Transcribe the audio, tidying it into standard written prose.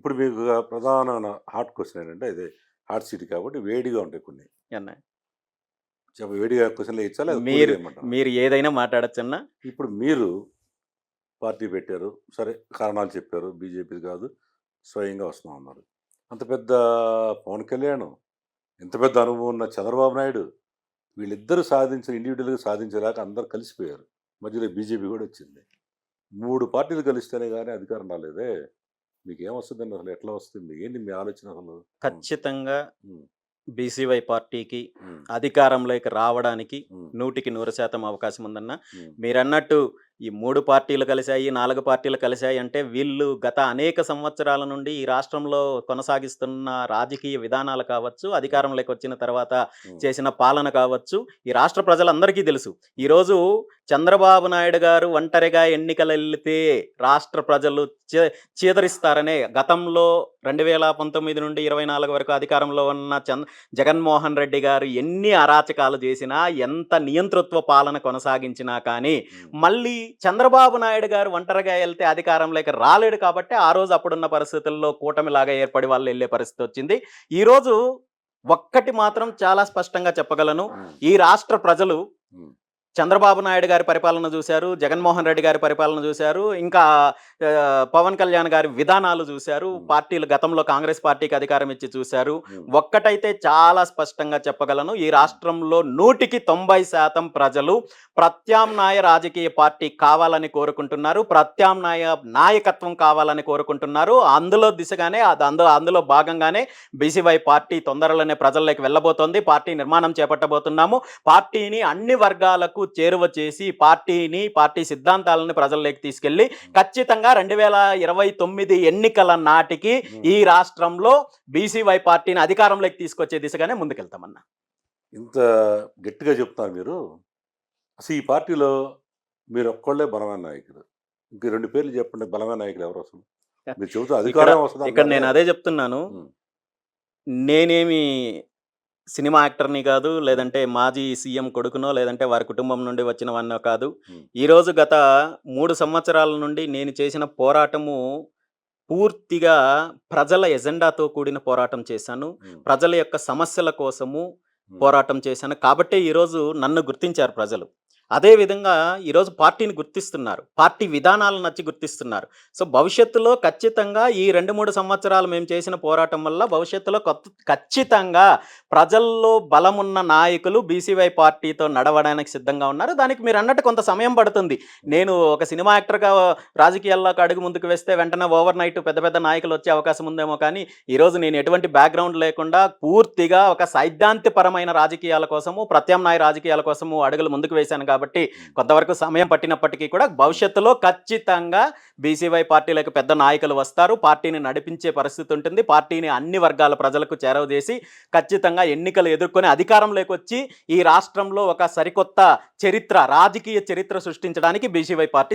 ఇప్పుడు మీకు ప్రధాన హాట్ క్వెషన్ ఏంటంటే ఇదే హాట్ సీట్ కాబట్టి వేడిగా ఉంటాయి కొన్ని. అన్న. వేడిగా క్వెషన్‌లు ఏయచ్చా? లేదా కూల్‌గా మీరు ఏయమంటారా? మీరు ఏదైనా మాట్లాడొచ్చన్నా. ఇప్పుడు మీరు పార్టీ పెట్టారు. సరే కారణాలు చెప్పారు. బీజేపీది కాదు. స్వయంగా వస్తున్నాం అన్నారు. అంత పెద్ద పవన్ కళ్యాణ్, ఇంత పెద్ద అనుభవం ఉన్న చంద్రబాబు నాయుడు వీళ్ళిద్దరూ సాధించిన ఇండివిడ్యువల్‌గా సాధించేలాగా అందరూ కలిసిపోయారు. మధ్యలో బీజేపీ కూడా వచ్చింది. 3 పార్టీలు కలిస్తేనే గాని అధికారం రాలేదే. మీకేమొస్తదండి అసలు? ఎట్లా వస్తుంది? ఏంటి మీ ఆలోచన అసలు? హ్మ్. ఖచ్చితంగా హ్మ్. బీసీవై పార్టీకి హ్మ్. అధికారంలోకి రావడానికి హ్మ్. 100% అవకాశం ఉందన్న. హ్మ్. మీరన్నట్టు ఈ 3 పార్టీలు కలిశాయి, 4 పార్టీలు కలిశాయి అంటే వీళ్ళు గత అనేక సంవత్సరాల నుండి ఈ రాష్ట్రంలో కొనసాగిస్తున్న రాజకీయ విధానాలు కావచ్చు, హ్మ్. అధికారంలోకి వచ్చిన తర్వాత హ్మ్. చేసిన పాలన కావచ్చు, ఈ రాష్ట్ర ప్రజలందరికీ తెలుసు. ఈరోజు చంద్రబాబు నాయుడు గారు ఒంటరిగా ఎన్నికలెళ్తే రాష్ట్ర ప్రజలు చే చీదరిస్తారనే గతంలో 2019 నుండి 24 వరకు అధికారంలో ఉన్న జగన్మోహన్ రెడ్డి గారు ఎన్ని అరాచకాలు చేసినా, ఎంత నియంతృత్వ పాలన కొనసాగించినా కానీ, హ్మ్. మళ్ళీ చంద్రబాబు నాయుడు గారు ఒంటరిగా ఎళ్తే అధికారంలోకి రాలేడు కాబట్టి, ఆ రోజు అప్పుడున్న పరిస్థితుల్లో కూటమిలాగా ఏర్పడి వాళ్ళెళ్ళే పరిస్థితొచ్చింది. ఈరోజు ఒక్కటి మాత్రం చాలా స్పష్టంగా చెప్పగలను. హ్మ్. ఈ రాష్ట్ర ప్రజలు హ్మ్. చంద్రబాబు నాయుడు గారి పరిపాలన జూశారు. జగన్మోహన్ రెడ్డి గారి పరిపాలన జూశారు. ఇంకా పవన్ కళ్యాణ్ గారి విధానాలు జూశారు. హ్మ్. పార్టీలు గతంలో కాంగ్రెస్ పార్టీకి అధికారం ఇచ్చి చూశారు. హ్మ్. ఒక్కటైతే చాలా స్పష్టంగా చెప్పగలను. ఈ హ్మ్. రాష్ట్రంలో 100% ప్రజలు ప్రత్యామ్నాయ రాజకీయ పార్టీ కావాలని కోరుకుంటున్నారు. ప్రత్యామ్నాయ నాయకత్వం కావాలని కోరుకుంటున్నారు. అందులో దిశగానే అందులో భాగంగానే బీసీవై పార్టీ తొందరలోనే ప్రజల్లోకి వెళ్ళబోతోంది. పార్టీ నిర్మాణం చేపట్టబోతున్నాము. పార్టీని అన్ని వర్గాలకు చేరువ చేసి పార్టీ సిద్ధాంతాలను ప్రజల్లోకి తీసుకెళ్లి ఖచ్చితంగా 2029 ఎన్నికల నాటికి హ్మ్. ఈ రాష్ట్రంలో బీసీవై పార్టీని అధికారంలోకి తీసుకొచ్చే దిశగానే ముందుకెళ్తామన్నా. ఇంత గట్టిగా చెప్తున్నారు మీరు. అసలు ఈ పార్టీలో మీరొక్కళ్ళే బలమైన నాయకుడు. ఇంక 2 పేర్లు చెప్పండి బలమైన నాయకులు ఎవరసలు? మీరు చెబుతూ ఇక్కడ అధికారమే ఇక్కడ వస్తదన్నారే. నేను అదే చెప్తున్నాను. హ్మ్. నేనేమి సినిమా యాక్టర్‌ని కాదు, హ్మ్. లేదంటే మాజీ సీఎం కొడుకునో, లేదంటే వారి కుటుంబం నుండి వచ్చిన వాడినో కాదు. హ్మ్. ఈరోజు గత 3 సంవత్సరాల నుండి నేను చేసిన పోరాటము పూర్తిగా ప్రజల ఎజెండాతో కూడిన పోరాటం చేశాను. హ్మ్. ప్రజల యొక్క సమస్యల కోసము హ్మ్. పోరాటం చేశాను. కాబట్టే ఈరోజు నన్ను గుర్తించారు ప్రజలు. అదే విధంగా ఈరోజు పార్టీని గుర్తిస్తున్నారు. పార్టీ విధానాలు నచ్చి గుర్తిస్తున్నారు. సో, భవిష్యత్తులో ఖచ్చితంగా ఈ 2, 3 సంవత్సరాలు మేము చేసిన పోరాటం వల్ల భవిష్యత్తులో ఖచ్చితంగా ప్రజల్లో బలమున్న నాయకులు బీసీవై పార్టీతో నడవడానికి సిద్ధంగా ఉన్నారు. దానికి మీరన్నట్టు కొంత సమయం పడుతుంది. హ్మ్. నేను ఒక సినిమా యాక్టర్‌గా రాజకీయాల్లోకి అడుగు ముందుకు వేస్తే వెంటనే ఓవర్ నైట్ పెద్ద పెద్ద నాయకులు వచ్చే అవకాశం ఉందేమో కానీ, ఈరోజు నేను ఎటువంటి బ్యాక్‌గ్రౌండ్ లేకుండా పూర్తిగా ఒక సైద్ధాంతిపరమైన రాజకీయాల కోసము, ప్రత్యామ్నాయ రాజకీయాల కోసము అడుగులు ముందుకు వేశాను కాబట్టి, హ్మ్. కొంతవరకు సమయం పట్టినప్పటికీ కూడా హ్మ్. భవిష్యత్తులో ఖచ్చితంగా బీసీవై పార్టీలకు పెద్ద నాయకులు వస్తారు. పార్టీని నడిపించే పరిస్థితి ఉంటుంది. పార్టీని అన్ని వర్గాల ప్రజలకు చేరవజేసి ఖచ్చితంగా ఎన్నికలు ఎదుర్కొని అధికారంలోకొచ్చి ఈ రాష్ట్రంలో ఒక సరికొత్త రాజకీయ చరిత్ర సృష్టించడానికి బీసీవై పార్టీ